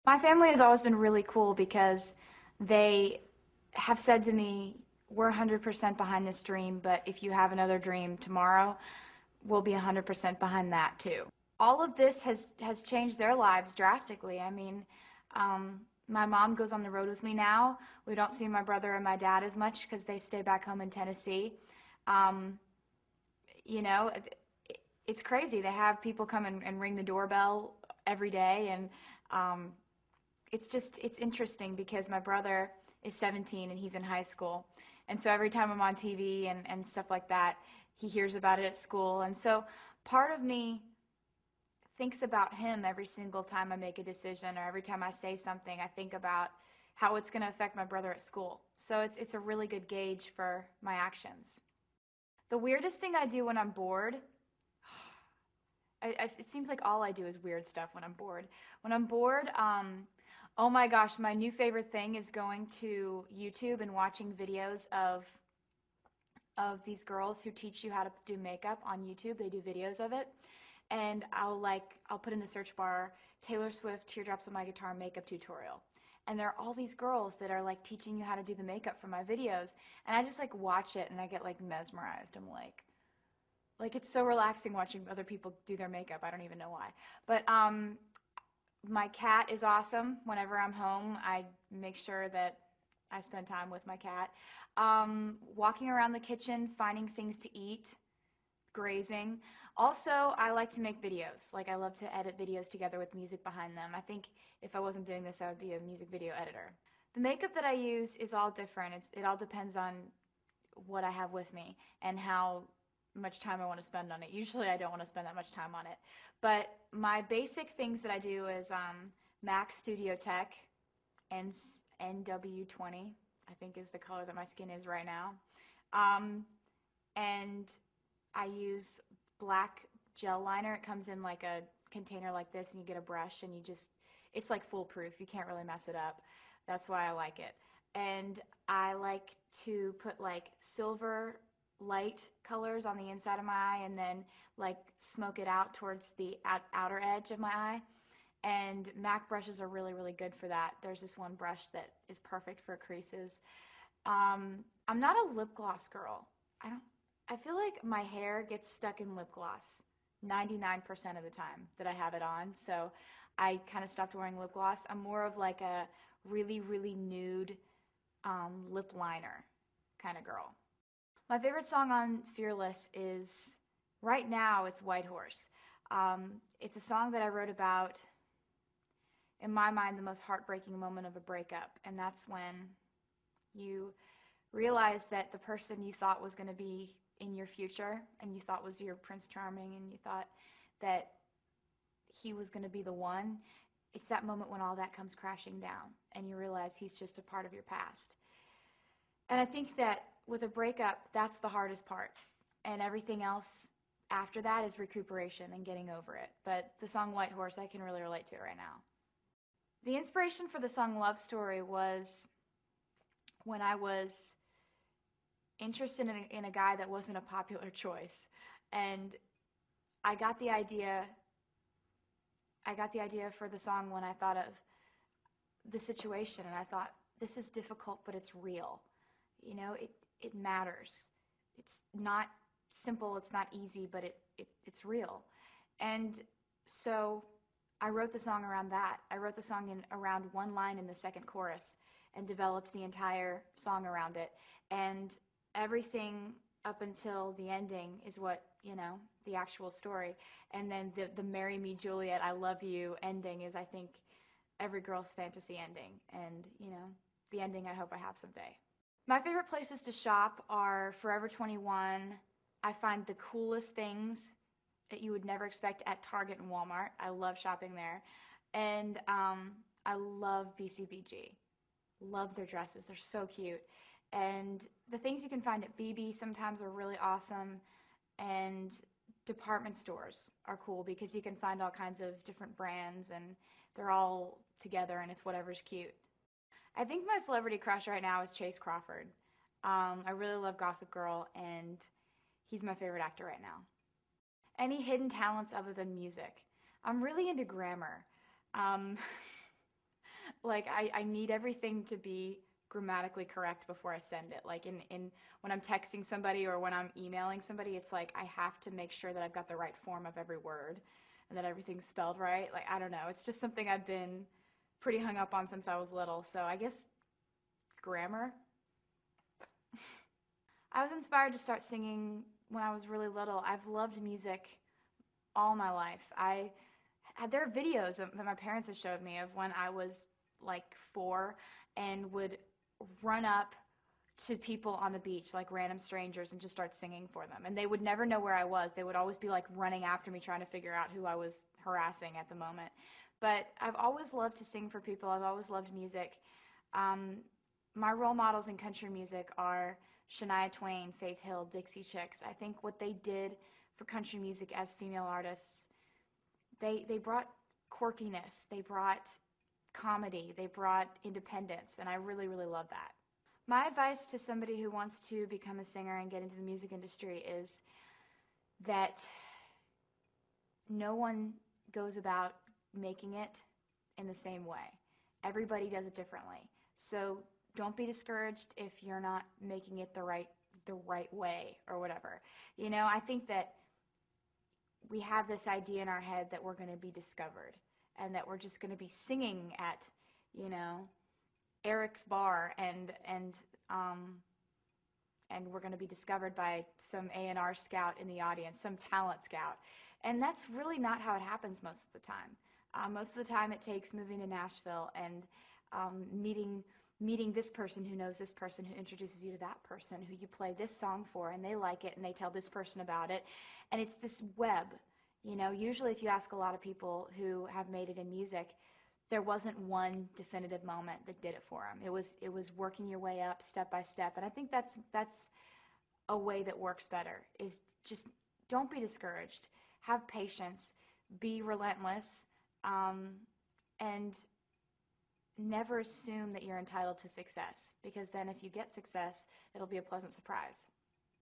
My family has always been really cool because they have said to me, we're 100% behind this dream, but if you have another dream tomorrow, we'll be 100% behind that too. All of this has changed their lives drastically. I mean, my mom goes on the road with me now. We don't see my brother and my dad as much because they stay back home in Tennessee. Um, you know, it's crazy. They have people come and ring the doorbell every day, and um, it's interesting because my brother is 17 and he's in high school. And so every time I'm on TV and stuff like that, he hears about it at school. And so part of me thinks about him every single time I make a decision, or every time I say something, I think about how it's going to affect my brother at school. So it's a really good gauge for my actions. The weirdest thing I do when I'm bored, it seems like all I do is weird stuff when I'm bored. When I'm bored, oh my gosh, my new favorite thing is going to YouTube and watching videos of these girls who teach you how to do makeup on YouTube. They do videos of it. And I'll put in the search bar Taylor Swift Teardrops on My Guitar makeup tutorial. And there are all these girls that are like teaching you how to do the makeup for my videos. And I just like watch it and I get like mesmerized. I'm like it's so relaxing watching other people do their makeup. I don't even know why. But my cat is awesome. Whenever I'm home, I make sure that I spend time with my cat. Walking around the kitchen, finding things to eat, grazing. Also, I like to make videos. Like, I love to edit videos together with music behind them. I think if I wasn't doing this, I would be a music video editor. The makeup that I use is all different. It all depends on what I have with me and how much time I want to spend on it. Usually I don't want to spend that much time on it. But my basic things that I do is MAC Studio Tech and NW20, I think is the color that my skin is right now. Um, and I use black gel liner. It comes in like a container like this, and you get a brush and it's like foolproof. You can't really mess it up. That's why I like it. And I like to put like silver light colors on the inside of my eye and then like smoke it out towards the outer edge of my eye. And MAC brushes are really, really good for that. There's this one brush that is perfect for creases. I'm not a lip gloss girl. I feel like my hair gets stuck in lip gloss 99% of the time that I have it on. So I kind of stopped wearing lip gloss. I'm more of like a really, really nude lip liner kind of girl. My favorite song on Fearless is, right now, it's White Horse. It's a song that I wrote about, in my mind, the most heartbreaking moment of a breakup. And that's when you realize that the person you thought was going to be in your future and you thought was your Prince Charming and you thought that he was going to be the one, it's that moment when all that comes crashing down and you realize he's just a part of your past. And I think that with a breakup, that's the hardest part. And everything else after that is recuperation and getting over it. But the song White Horse, I can really relate to it right now. The inspiration for the song Love Story was when I was interested in a guy that wasn't a popular choice. And I got the idea for the song when I thought of the situation, and I thought, this is difficult, but it's real. You know, it matters. It's not simple, it's not easy, but it's real. And so I wrote the song around that. I wrote the song in around one line in the second chorus and developed the entire song around it. And everything up until the ending is what, the actual story. And then the Marry Me Juliet, I Love You ending is, I think, every girl's fantasy ending. And, the ending I hope I have someday. My favorite places to shop are Forever 21. I find the coolest things that you would never expect at Target and Walmart. I love shopping there. And I love BCBG. Love their dresses. They're so cute. And the things you can find at BB sometimes are really awesome. And department stores are cool because you can find all kinds of different brands and they're all together and it's whatever's cute. I think my celebrity crush right now is Chase Crawford. I really love Gossip Girl and he's my favorite actor right now. Any hidden talents other than music? I'm really into grammar. Um, Like I need everything to be grammatically correct before I send it. Like in when I'm texting somebody or when I'm emailing somebody, it's like I have to make sure that I've got the right form of every word and that everything's spelled right. Like I don't know. It's just something I've been pretty hung up on since I was little. So I guess grammar. I was inspired to start singing when I was really little. I've loved music all my life. There are videos that my parents have showed me of when I was like 4 and would run up to people on the beach, like random strangers, and just start singing for them. And they would never know where I was. They would always be like running after me trying to figure out who I was harassing at the moment. But I've always loved to sing for people. I've always loved music. Um, my role models in country music are Shania Twain, Faith Hill, Dixie Chicks. I think what they did for country music as female artists, they brought quirkiness, they brought comedy, they brought independence, and I really, really love that. My advice to somebody who wants to become a singer and get into the music industry is that no one goes about making it in the same way. Everybody does it differently. So don't be discouraged if you're not making it the right way or whatever. You know, I think that we have this idea in our head that we're going to be discovered and that we're just going to be singing at, you know, Eric's bar and we're going to be discovered by some A&R scout in the audience, some talent scout. And that's really not how it happens most of the time. Most of the time it takes moving to Nashville and meeting this person who knows this person who introduces you to that person who you play this song for and they like it and they tell this person about it. And it's this web. You know, usually if you ask a lot of people who have made it in music, there wasn't one definitive moment that did it for them. It was working your way up step by step. And I think that's a way that works better, is just don't be discouraged. Have patience. Be relentless. And never assume that you're entitled to success, because then if you get success, it'll be a pleasant surprise.